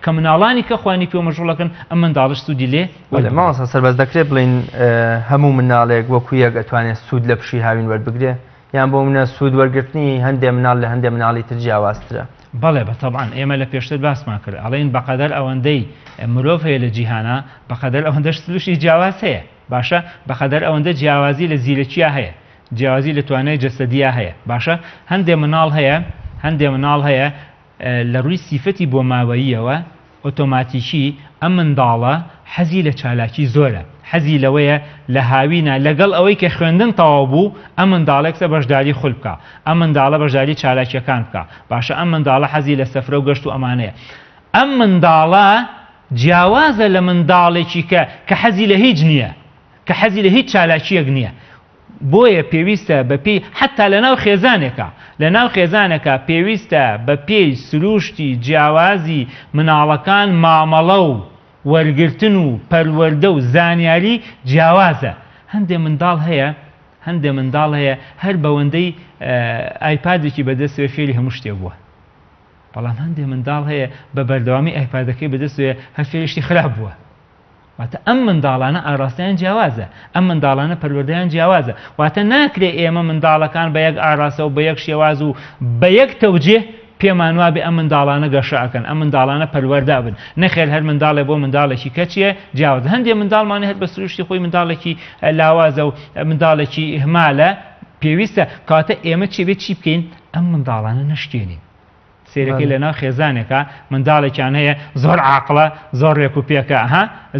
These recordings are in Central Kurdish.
کە مناڵانی کە خوانی پێ مەژوڵەکەن ئەم منداڵش سوودی لێ ماڵسە سەربەز دەکرێت بڵین هەموو مناڵێک وەکو یەک ئەتوانێت سوود لە پشی هاوین وەربگرێ یان بۆ منە سوود وەرگرتنی هەندێک مناڵ لە هەندێک مناڵی تر جیاوازترە بەڵێ بەتەبعاً ئێمە لە پێشتر باسمان کرد ئەڵێن بەقەدەر ئەوەندەی مرۆڤ هەیە لە جیهانە بەقەدەر ئەوەندەش سلوشی جیاواز هەیە باشە بەقەدەر ئەوەندە جیاوازی لە زیرەکیە هەیە جیاوازی لە توانای جەسەدیە هەیە باشە هەندێک مناڵ هەیە لە ڕووی سیفەتی بۆ ماوەییەوە ئۆتۆماتیکی ئەم منداڵە حەزی لە چالاکی زۆرە حەزی لەوەیە لە هاوینە لەگەڵ ئەوەی کە خوێندن تەواو بوو ئەم منداڵێکسە بەشداری خول بکە ئەم منداڵە بەشداری چالاکیەکان بکە باشە ئەم منداڵە حەزی لە سەفرە و گەشت و ئەمانەیە ئەم منداڵە جیاوازە لە منداڵێکی کە حەزی لە هیچ نییە کە حەزی لە هیچ چالاکیەک نییە بۆیە پێویستە بەپێی حتا لەناو خێزانێکە پێویستە بە پێی سروشتی جیاوازی مناڵەکان مامەڵە و وەرگرتن و پەروەردە و زانیاری جیاوازە هەندێک منداڵ هەیە هەر بەوەندەی ئایپادێکی بەدەستوێ فێری هەموو شتێک بووە بەڵام هەندێک منداڵ هەیە بە بەردەوامی ئایپادەکەی بەدەستوێ هەر فێریشتی خراپ بووە واتە ئەم منداڵانە ئاراستیان جیاوازە ئەم منداڵانە پەروەردەیان جیاوازە واتە ناکرێ ئێمە منداڵەکان بە یەک ئاراسە و بە یەک شێواز و بە یەک تەوجێ پێمان وابێ ئەم منداڵانە گەشەکەن ئەم منداڵانە پەروەردا بن نەخێر هەر منداڵێ بۆ منداڵێکی کەچیە جیاواز هەندێک منداڵمانە هەر بە سروشتی خۆی منداڵێکی لاوازە و منداڵێکی هەمالە پێویستە کاتە ئێمە چی بکەین ئەم منداڵانە نەشتێنین سیرەکەی لەناو خێزانێکە منداڵێکیان هەیە زۆر عاقڵە زۆر ڕێک و پێکە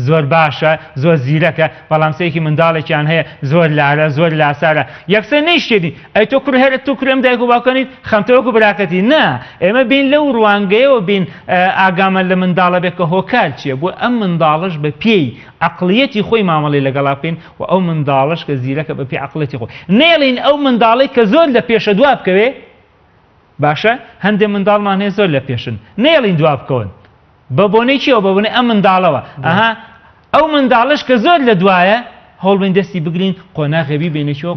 زۆر باشە زۆر زیرەکە بەڵام سەیەکی منداڵێکیان هەیە زۆر لارە زۆر لاسارە یەکسەر نەیشتێنی ئەی تۆ کوڕ هێرە تۆ کوڕێم دایک و باوکەنیت خەمتەوەکو براکەتی نا ئێمە بین لەو ڕوانگەیەوە بین ئاگامە لە منداڵە بێت کە هۆکار چییە بۆ ئەم منداڵش بە پێی عقلیەتی خۆی مامەڵی لەگەڵا بکەین و ئەو منداڵش کە زیرەکە بە پێی عقلیەتی خۆی نێڵین ئەو منداڵی کە زۆر لە پێشە دوا بکەوێ باشە هەندێک منداڵمان هەیە زۆر لە پێشن نێڵین دوا بکەون بە بۆنەی چیەوە بە بۆنەی ئەم منداڵەوە ئەو منداڵش کە زۆر لە دوایە هەوڵبین دەستی بگرین قۆناغێبی بینێکەوە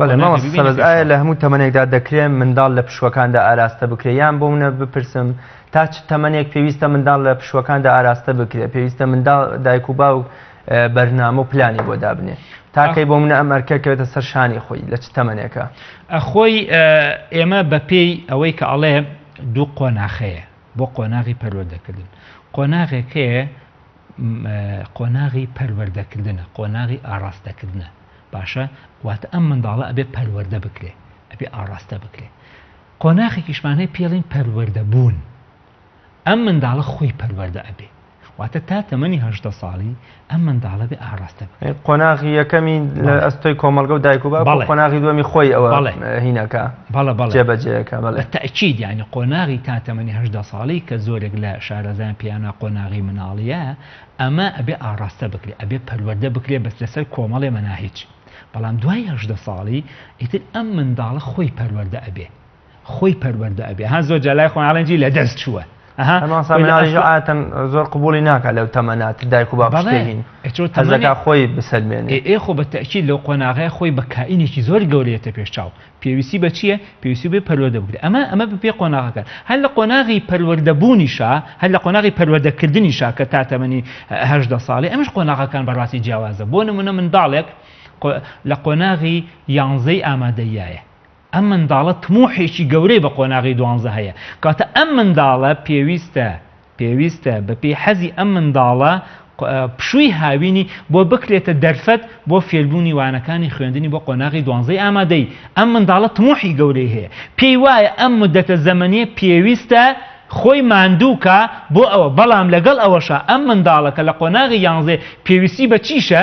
ئایا لە هەموو تەمەنێکدا دەکرێن منداڵ لە پشوەکاندا ئاراستە بکرێ یان بۆ منە بپرسم تا چ تەمەنێک پێویستە منداڵ لە پشوەکاندا ئاراستە بکرێ پێویستە منداڵ دایک و باوک بەرنامە و پلانی بۆ دابنێ تاکەی بۆ منە ئەم ئەرکەکەوێتە سەر شانی خۆی لە چ تەمەنێکە خۆی ئێمە بەپێی ئەوەی کە ئەڵێ دوو قۆناغەیە بۆ قۆناغی پەروەردەکردن قۆناغێکەیە قۆناغی پەروەردەکردنە قۆناغی ئاراستەکردنە باشە واتە ئەم منداڵە ئەبێ پەروەردە بکرێ ئەبێ ئاراستە بکرێ قۆناغێکیشمانەیە پێڵین پەروەردەبوون ئەم منداڵە خۆی پەروەردە ئەبێ واتە تا تەمەنی 18 ساڵی ئەم منداڵە بێ ئاراستە بکرێ قۆناغی یەکەمی لە ئەستۆی کۆمەڵگە و دایک و باوک قۆناغی دووەمی خۆی ئەوە هینەکە جێبەجێەکە بەڵێ تەئکید یعنی قۆناغی تا تەمەنی 18 ساڵی کە زۆرێک لە شارەزایان پیانە قۆناغی مناڵیە ئەمە ئەبێ ئاراستە بکرێ ئەبێ پەروەردە بکرێ بەس لەسەر کۆمەڵێ مەناهیج بەڵام دوای 18 ساڵی ئیتر ئەم منداڵە خۆی پەروەردە ئەبێ خۆی پەروەردە ئەبێ ها زۆر جەلای خۆیاڵێنجی لە دەست چووە زۆر قبولی ناکات لەو تەمەنات دایک و باپشتێنین هەزەکە خۆی بسەلمێنێ ئێخۆ بە تەئکید لەو قۆناغەیە خۆی بە کائینێکی زۆر گەورەیەتە پێشچاو پێویستی بە چییە پێویستی بێ پەروەردە بکرێت ئەمە بپێ قۆناغەکە هەر لە قۆناغی پەروەردەبوونیشا هەر لە قۆناغی پەروەردەکردنیشا کە تا تەمەنی 18 ساڵی ئەمەش قۆناغەکان بەڕاستی جیاوازە بۆ نمونە منداڵێک لە قۆناغی 11 ئامادەیایە ئەم منداڵە تموحێکی گەورەی بە قۆناغی 12 هەیە کاتە ئەم منداڵە پێویستە بە پێی حەزی ئەم منداڵە پشووی هاوینی بۆ بکرێتە دەرفەت بۆ فێربوونی وانەکانی خوێندنی بۆ قۆناغی 12 ئامادەی ئەم منداڵە تموحی گەورەی هەیە پێی وایە ئەم مدەتە زەمەنیە پێویستە خۆی ماندووکە بۆ ئەوە بەڵام لەگەڵ ئەوەشە ئەم منداڵەکە لە قۆناغی 11 پێویستی بە چیشە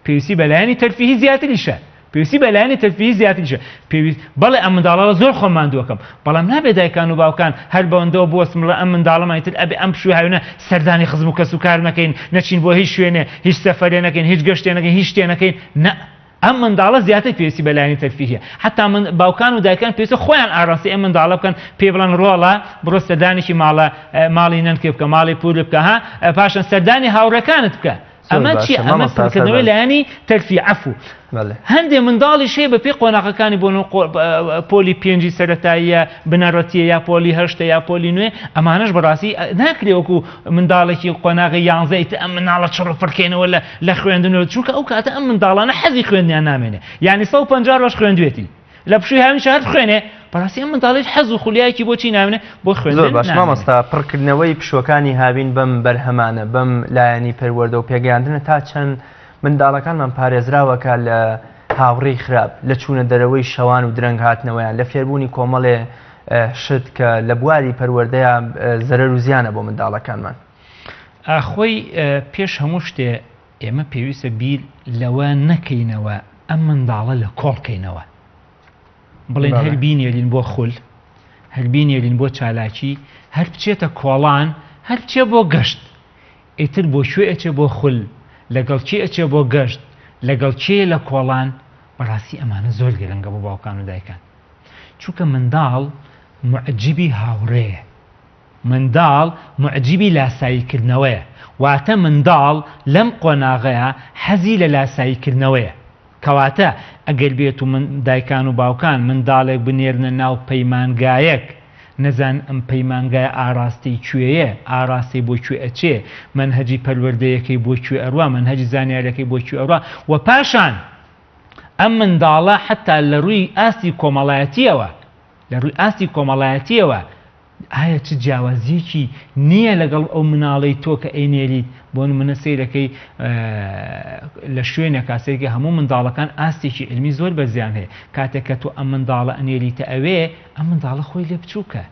پێویستی بەلایەنی تەرفیهی زیاتریشە پێویستی بەلایەنی تەرفیهی زیاتریشە پێویست بەڵێ ئەم منداڵە زۆر خۆم ماندووەکەم بەڵام نابێت دایکان و باوکان هەر بەوەندەوە بوەسمڵە ئەم منداڵەمانی تر ئەبێ ئەم پشووی هاوینە سەردانی خزم و کەس و کار نەکەین نەچین بۆ هیچ شوێنێ هیچ سەفەرێ نەکەین هیچ گەشتێ نەکەین هیچ شتێ نەکەین نە ئەم منداڵە زیاتر پێویستی بەلایەنی تەرفیهیە حتا باوکان و دایکان پێویستە خۆیان ئاراستی ئەم منداڵە بکەن پێ بڵێن ڕۆڵە بڕۆ سەردانێکی ماڵی نەنکێ بکە ماڵی پور بکە پاشان سەردانی هاوڕەکانت بکە ئەمە چی ئەمە پڕکردنەوەی لایەنی تەرفی عەفو هەندێک منداڵی شێ بە پێی قۆناغەکانی بۆ پۆلی پێنجی سەرەتاییە بنەڕەتیە یا پۆلی هەشتە یا پۆلی نوێ ئەمانەش بەڕاستی ناکرێ وەکو منداڵێکی قۆناغی یانزەیت ئەم مناڵە چڕ فڕکێنەوە لە خوێندنەوە چونکە ئەو کاتە ئەم منداڵانە حەزی خوێندنیان نامێنێ یعنی 150 ڕۆژ خوێندوێتی لە پشووی هاوین شار خوێنێ بەڕاستی ئەم منداڵێت حەز و خولیایەکی بۆچی نامێنێ بۆ خوێندن باش مامۆستا پڕکردنەوەی پشوەکانی هاوین بەم بەرهەمانە بەم لایەنی پەروەردە و پێگەیاندنە تا چەند منداڵەکانمان پارێزراوەکە لە هاوڕێی خراپ لە چوونە دەرەوەی شەوان و درەنگ هاتنەوەیان لە فێربوونی کۆمەڵێ شت کە لە بواری پەروەردەیە زەرەر و زیانە بۆ منداڵەکانمان ئاخۆی پێش هەموو شتێ ئێمە پێویستە بیر لەوە نەکەینەوە ئەم منداڵە لە کۆڵکەینەوە بڵێن هەر بینێرین بۆ خول هەر بینێرین بۆ چالاکی هەر بچێتە کۆڵان هەر بچێ بۆ گەشت ئیتر بۆ شوێ ئەچێ بۆ خول لەگەڵ چی ئەچێ بۆ گەشت لەگەڵ چێ لە کۆڵان بەڕاستی ئەمانە زۆر گرنگە بۆ باوکان و دایکان چونکە منداڵ معجبی هاوڕێیە منداڵ معجبی لاساییکردنەوەیە واتە منداڵ لەم قۆناغەیە حەزی لە لاساییکردنەوەیە کەواتە ئەگەر بێت و من دایکان و باوکان منداڵێک بنێرنە ناو پەیمانگایەک نەزان ئەم پەیمانگای ئاراستی کوێیە ئاراستی بۆ کوێ ئەچێ منهەجی پەروەردەیەکەی بۆ کوێ ئەڕوا منهەجی زانیاریەکەی بۆ کوێ ئەڕوا و پاشان ئەم منداڵە حتا لە ڕووی ئاستی کۆمەڵایەتیەوە لە ڕووی ئاستی کۆمەڵایەتیەوە ئایا چ جیاوازیەکی نییە لەگەڵ ئەو مناڵەی تۆ کە ئەینێریت بۆ منە سەیرەکەی لە شوێنە کاسێکی هەموو منداڵەکان ئاستێکی علمی زۆر بەزیان هەیە کاتێک کە تۆ ئەم منداڵە ئەنێریتە ئەوێ ئەم منداڵە خۆی لێ بچووکە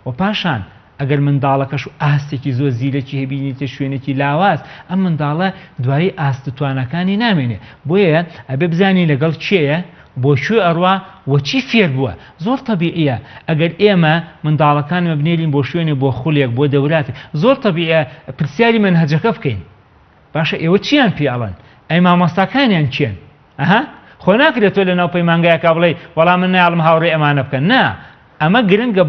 و پاشان ئەگەر منداڵەکەش و ئاستێکی زۆر زیرەکی هەبینیتە شوێنێکی لاواز ئەم منداڵە دوایی ئاستتوانەکانی نامێنێ بۆیە ئەبێ بزانی لەگەڵ کێیە بۆ شوێ ئەڕوا وەچی فێر بووە زۆر تەبیعیە ئەگەر ئێمە منداڵەکانمە بنێرین بۆ شوێنێ بۆ خولێک بۆ دەورات زۆر تەبیعە پرسیاری منهەجەکە بکەین باشە ئێوە چیان پێڵن ئەی مامۆستاکانیان چێن خۆ ناکرێت تۆ لە ناو پەیمانگایەکە بڵێ وەڵام من نایڵم هاوڕێ ئەمانە بکەن نا ئەمە گرنگە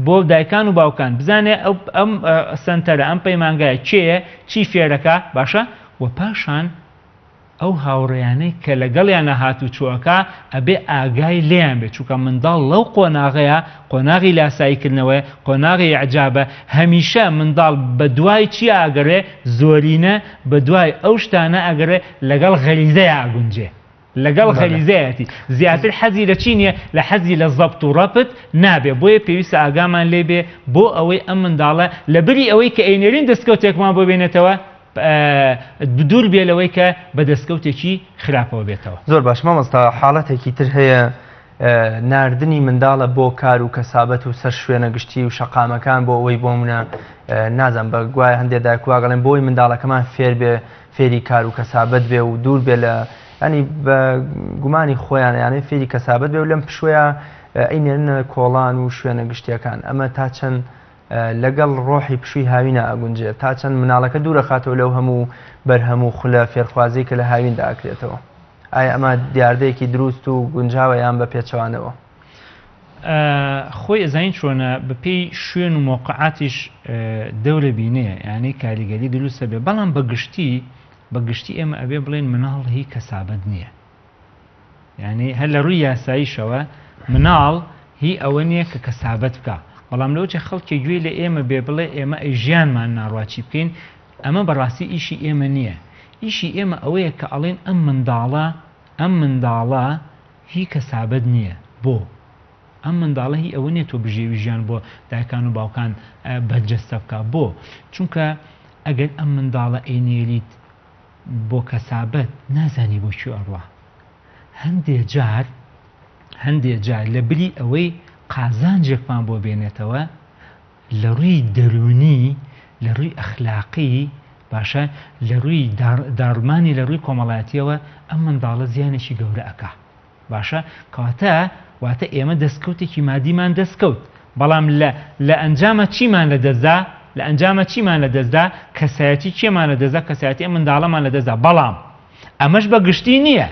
بۆ دایکان و باوکان بزانێ ئەم سنتەرە ئەم پەیمانگایە چێە چی فێرەکە باشە و پاشان ئەو هاوڕێیانەی کە لەگەڵیانە هاتو چووەکە ئەبێ ئاگای لێیان بێت چونکە منداڵ لەو قۆناغەیە قۆناغی لاساییکردنەوەی قۆناغی عجابە هەمیشە منداڵ بە دوای چی ئاگەڕێ زۆرینە بە دوای ئەو شتانە ئەگەڕێ لەگەڵ غەریزەیە ئاگونجێ لەگەڵ غەریزەیەتی زیاتر حەزی لە چی نییە لە حەزی لە زەبط و ڕەپت نابێ بۆیە پێویستە ئاگامان لێ بێ بۆ ئەوەی ئەم منداڵە لە بری ئەوەی کە ئەینێرین دەستکەوتێکمان بۆ بێنێتەوە دوور بێ لەوەی کە بە دەستکەوتێکی خراپەوە بێتەوە زۆر باش مامۆستا حاڵەتێکی تر هەیە ناردنی منداڵە بۆ کار و کەسابەت و سەر شوێنە گشتی و شەقامەکان بۆ ئەوەی بۆ منە نازانم بە گوایە هەندێک دایکواگەڵێن بۆی منداڵەکەمان فێر بێ فێری کار و کەسابەت بێ و دوور بێ لە ینی بە گومانی خۆیان یانەی فێری کەسابەت بێ و لەم پشوەیە ئەینێنە کۆڵان و شوێنە گشتیەکان ئەمە تا چەند لەگەڵ ڕۆحی پشووی هاوینە ئاگونجێت تا چەند مناڵەکە دوورەخاتەوە لەو هەموو بەرهەموو خولە فێرخوازی کە لە هاویندا ئاکرێتەوە ئایا ئەمە دیاردەیەکی دروست و گونجاوە یان بە پێچەوانەوە خۆی ئەزین چۆنە بەپێی شوێن و مۆقعاتیش دەورە بینەیە یعنی کاریگەری دروستە بێ بەڵام بەگشتی ئێمە ئەبێ بڵێن مناڵ هی کەسابەت نییە یعنی هەر لە ڕووی یاساییشەوە مناڵ هی ئەوە نییە کە کەسابەت بکە بەڵام لەوجه خەڵکی گوێ لە ئێمە بێ بڵێ ئێمە ئەی ژیانمان ناڕواچی بکەین ئەمە بەڕاستی ئیشی ئێمە نییە ئیشی ئێمە ئەوەیە کە ئەڵێن ئەم منداڵە هی کەسابەت نییە بۆ ئەم منداڵە هی ئەوە نیە تۆ بژێوی ژیان بۆ دایکان و باوکان بەرجەستە بکە بۆ چونکە ئەگەر ئەم منداڵە ئەینێریت بۆ کەسابەت نازانی بۆ کوێ ئەڕوا هەندێک جار لە بری ئەوەی قازانجێکمان بۆ بێنێتەوە لە ڕووی دەرونی لە ڕووی ئەخلاقی باشە لە ڕووی داڕمانی لە ڕووی کۆمەڵایەتیەوە ئەم منداڵە زیانێکی گەورە ئەکا باشە واتە ئێمە دەستکەوتێکی مادیمان دەستکەوت بەڵام لە ئەنجامە چیمان لە دەستدا کەسایەتی کێمان لە دەستدا کەسایەتی ئەم منداڵەمان لە دەستدا بەڵام ئەمەش بە گشتی نییە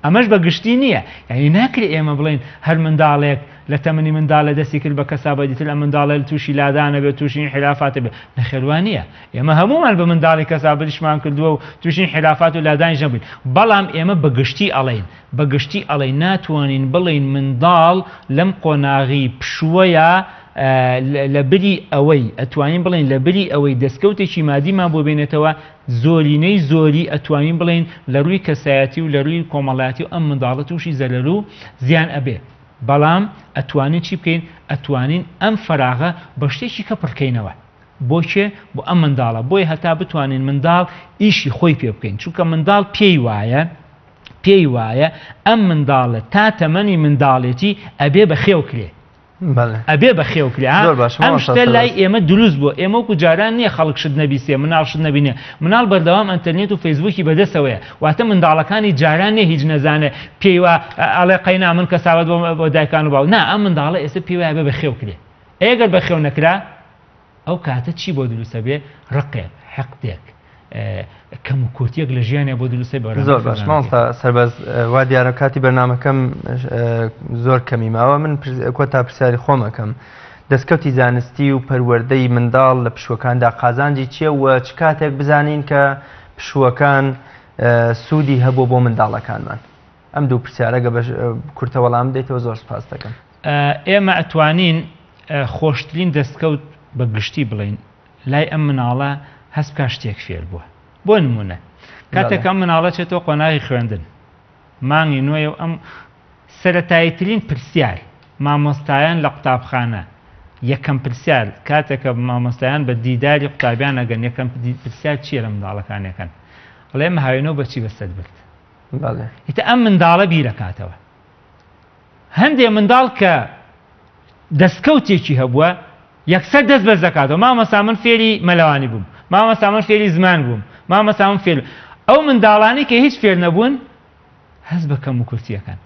ئەمەش بە گشتی نییە یعنی ناکرێت ئێمە بڵین هەر منداڵێک لە تەمەنی منداڵە دەستی کرد بە کەسابە دیتر ئەم منداڵە تووشی لادانە بێت تووشین حیلافاتە بێت نەخێوان نییە ئێمە هەمومان بە منداڵی کەسابەتیشمان کردووە و تووشین حیلافات و لادانی ژەبووین بەڵام ئێمە بەگشتی ئەڵێن ناتوانین بڵین منداڵ لەم قۆناغی پشووەیە لە بری ئەوەی ئەتوانین بڵین لە بری ئەوەی دەستکەوتێکی مادیمان بۆ بێنێتەوە زۆرینەی زۆری ئەتوانین بڵین لە ڕووی کەسایەتی و لە ڕووی کۆمەڵایەتی و ئەم منداڵە تووشی زەرەر و زیان ئەبێ بەڵام ئەتوانین چی بکەین ئەتوانین ئەم فەراغە بە شتێکی کە پڕکەینەوە بۆچێ بۆ ئەم منداڵە بۆی هەتا بتوانین منداڵ ئیشی خۆی پێ بکەین چونکە منداڵ پێی وایە ئەم منداڵە تا تەمەنی منداڵێتی ئەبێ بە خێوکرێ ئەبێ بە خێوکرێ ئەم شتە لای ئێمە دروست بووە ئێمە وەکو جاران نییە خەڵک شت نەبیسێ مناڵ شت نەبینێ مناڵ بەردەوام ئەنتەرنێت و فەیسبووکی بەدەستەوەیە واتە منداڵەکانی جاران نیە هیچ نەزانێ پێی وە ئەڵێ قەینا من کەساوەت بۆ دایکان و باو نا ئەم منداڵە ئێستا پێی وایە بێ بە خێوکرێ ئەگەر بە خێو نەکرا ئەو کاتە چی بۆ دروستە بێ ڕقێک حەقدێک کەم و کورتیەک لە ژیانێ بۆ دروستە بە زۆر باش ماڵتا سەربەز وا دیارە کاتی بەرنامەکەم زۆر کەمی ماوە من کۆتا پرسیاری خۆمەکەم دەستکەوتی زانستی و پەروەردەی منداڵ لە پشوەکاندا قازانجی چییە و چ کاتێک بزانین کە پشوەکان سوودی هەبوو بۆ منداڵەکانمان ئەم دوو پرسیارەگە بە کورتە وەڵام بدەیتەوە زۆر سپاس دەکەم ئێمە ئەتوانین خۆشترین دەستکەوت بە گشتی بڵین لای ئەم مناڵە هەست بکە شتێک فێر بووە بۆ نمونە کاتێک ئەم مناڵە چێتەوە قۆناغی خوێندن مانگی نوێ و ئەم سەرەتاییترین پرسیار مامۆستایان لە قوتابخانە یەکەم پرسیار کاتێکە مامۆستایان بە دیداری قوتابیان ئەگەن یەکەم پرسیار چییە لە منداڵەکانەکەن بڵێ هاوێنەوە بەچی بەسەر برد ئیتە ئەم منداڵە بیرەکاتەوە هەندێک منداڵ کە دەستکەوتێکی هەبووە یەکسەر دەست بەرز دەکاتەوە مامۆستا من فێری مەلەوانی بووم مامۆستا من فێری زمان بووم مامۆستا من فێر ئەو منداڵانی کە هیچ فێر نەبوون هەست بە کەم و کورتیەکان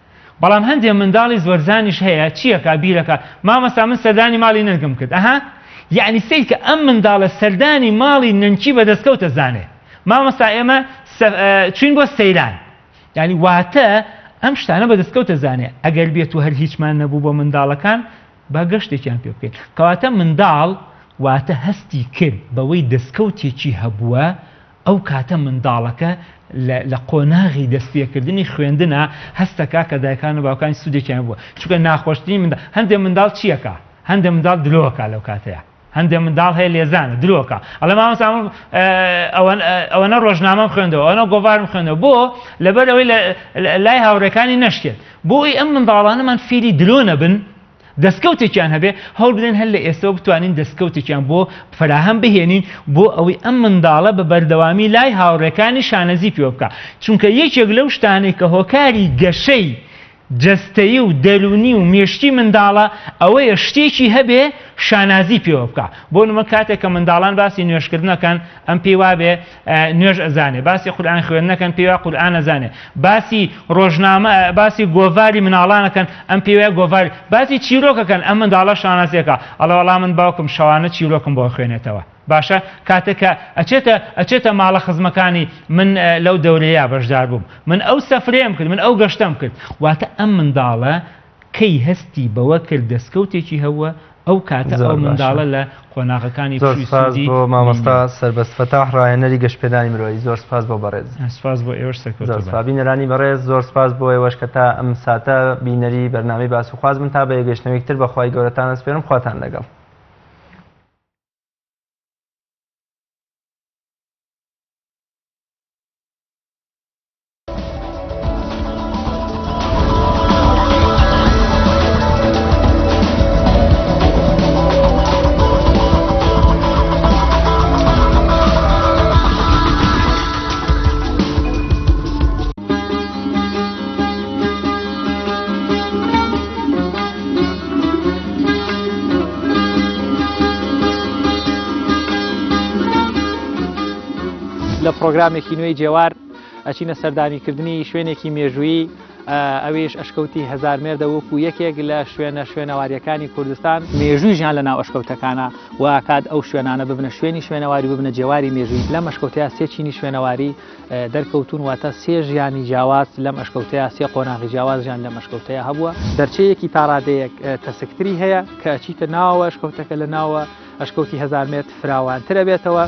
بەڵام هەندێک منداڵی زۆرزانیش هەیە چیەکە بیرەکە مامۆستا من سەردانی ماڵی نەنگم کرد یعنی سەی کە ئەم منداڵە سەردانی ماڵی نەنکی بە دەستکەوتە زانێ مامۆستا ئێمە چوین بۆ سەیران یعنی واتە ئەم شتانە بە دەستکەوتە زانێ ئەگەر بێت و هەر هیچمان نەبوو بۆ منداڵەکان با گەشتێکیان پێ بکەین کەواتە منداڵ واتە هەستی کرد بەوەی دەستکەوتێکی هەبووە ئەو کاتە منداڵەکە لە قۆناغی دەستپێکردنی خوێندنە هەستەکە کە دایکان و باوکانی سوودێکیان بووە چونکە ناخۆشترین هەندێک منداڵ چیەکە هەندێک منداڵ درۆکە لەو کاتەیە هەندێک منداڵ هەیە لێزانە درۆکە ئەڵێ مامۆستا ئەوەنە ڕۆژنامەم خوێندەوە ئەوەنە گۆڤارم خوێندەوە بۆ لەبەر ئەوەی لای هاوڕێکانی نەشکێت بۆی ئەم منداڵانەمان فێری درۆ نەبن دەستکەوتێکیان هەبێ هەوڵ بدەین هەر لە ئێستەوە بتوانین دەستکەوتێکیان بۆ فراهەم بهێنین بۆ ئەوەی ئەم منداڵە بە بەردەوامی لای هاوڕێکانی شانەزی پێوە بکە چونکە یەکێک لەو شتانەی کە هۆکاری گەشەی جەستەیی و دەرونی و مێشتی منداڵە ئەوەیە شتێکی هەبێ شانازی پێوە بکە بۆ نمە کاتێک کە منداڵان باسی نوێشکردنەکەن ئەم پێی وابێ نوێژ ئەزانێ باسی قورئان خوێندنەکەن پێی وا قورئان ئەزانێ باسی ڕۆژنامە باسی گۆڤاری مناڵانەکەن ئەم پێی وایە گۆڤاری باسی چیرۆکەکەن ئەم منداڵە شانازیەکە ئەڵێ وەڵام من باوکم شەوانە چیرۆکم بۆ خوێنێتەوە باشە کاتێکە ئەچێتە ماڵە خزمەکانی من لەو دەورەیە بەشدار بووم من ئەو سەفرەیەم کرد من ئەو گەشتەم کرد واتە ئەم منداڵە کەی هەستی بەوە کرد دەستکەوتێکی هەوە ئەو کاتە ئەو منداڵە لە قۆناغەکانی سوودی بۆ مامۆستا سەربەست فەتاح ڕاهێنەری گەشتپێدانی مرۆیی زۆر سپاس بۆ بەڕێز سپاس بۆ ئێوەش سەرکەوتوو بینەرانی بەڕێز زۆر سپاس بۆ ئێوەش کە تا ئەم ساتە بینەری بەرنامەی باس و خواز من تا بە یەگەشتنەوەی تر بەخوای گەورەتان ئەسپێرم خواتان لەگەڵ لە پرۆگرامێکی نوێی جێوار ئەچینە سەردانیکردنی شوێنێکی مێژوویی ئەوێش ئەشکەوتی هەزارمێردە وەکو یەکێک لە شوێنەواریەکانی کوردستان مێژووی ژیان لە ناو ئەشکەوتەکانە و کات ئەو شوێنانە ببنە شوێنی شوێنەواری ببنە جێواری مێژووی لەم ئەشکەوتەیە سێ چینی شوێنەواری دەرکەوتون واتە سێ ژیانی جیاواز لەم ئەشکەوتەیە سێ قۆناغی جیاواز ژیان لەم ئەشکەوتەیە هەبووە دەرچەیەکی تاڕادەیەک تەسکتری هەیە کە ئەچیتە ناوە ئەشکەوتەکە لە ناوە ئەشکەوتی هەزارمێرد فراوانترە بێتەوە